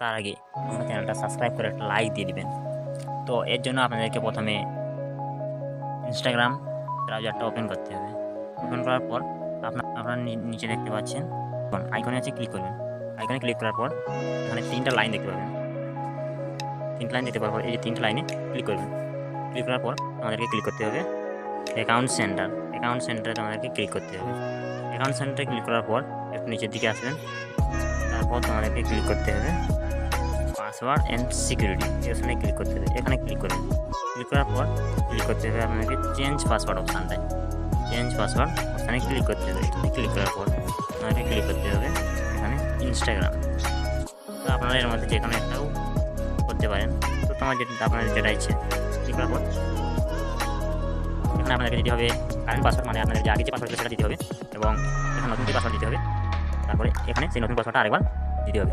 তার আগে আমার চ্যানেলটা সাবস্ক্রাইব করে একটা লাইক দিয়ে দিবেন। তো এর জন্য আপনাদেরকে প্রথমে ইনস্টাগ্রাম ব্রাউজারটা ওপেন করতে হবে। ওপেন করার পর আপনারা নিচে দেখতে পাচ্ছেন আইকনে আছে, ক্লিক করবেন। আইকনে ক্লিক করার পর এখানে 3টা লাইন দেখতে পাবেন। 3টা লাইন দেখতে পাওয়ার পর এই যে 3টা লাইনে ক্লিক করবেন। ক্লিক করার পর আমাদেরকে ক্লিক করতে হবে অ্যাকাউন্ট সেন্টার। অ্যাকাউন্ট সেন্টারে তোমাদেরকে ক্লিক করতে হবে। অ্যাকাউন্ট সেন্টারে ক্লিক করার পর একটু নিচের দিকে আসবেন। তারপর তোমাদেরকে ক্লিক করতে হবে পাসওয়ার্ড অ্যান্ড সিকিউরিটি, এখানে ক্লিক করতে হবে। এখানে ক্লিক করবেন। ক্লিক করার পর ক্লিক করতে হবে আপনাদেরকে চেঞ্জ পাসওয়ার্ড অপশানটায়। চেঞ্জ পাসওয়ার্ড অপশানে ক্লিক করতে হবে। এখানে ক্লিক করার পর আপনাকে ক্লিক করতে হবে এখানে ইনস্টাগ্রাম। তো আপনারা এর মধ্যে যে কোনো একটাও করতে পারেন। তো আপনাদের যেটা ইচ্ছে ক্লিক করার পর এখানে আপনাদেরকে দিতে হবে কারেন্ট পাসওয়ার্ড, মানে আপনাদের যে আগে যে পাসওয়ার্ড সেটা দিতে হবে এবং এখানে নতুন যে পাসওয়ার্ড দিতে হবে। তারপরে এখানে সেই নতুন পাসওয়ার্ডটা আরেকবার দিতে হবে।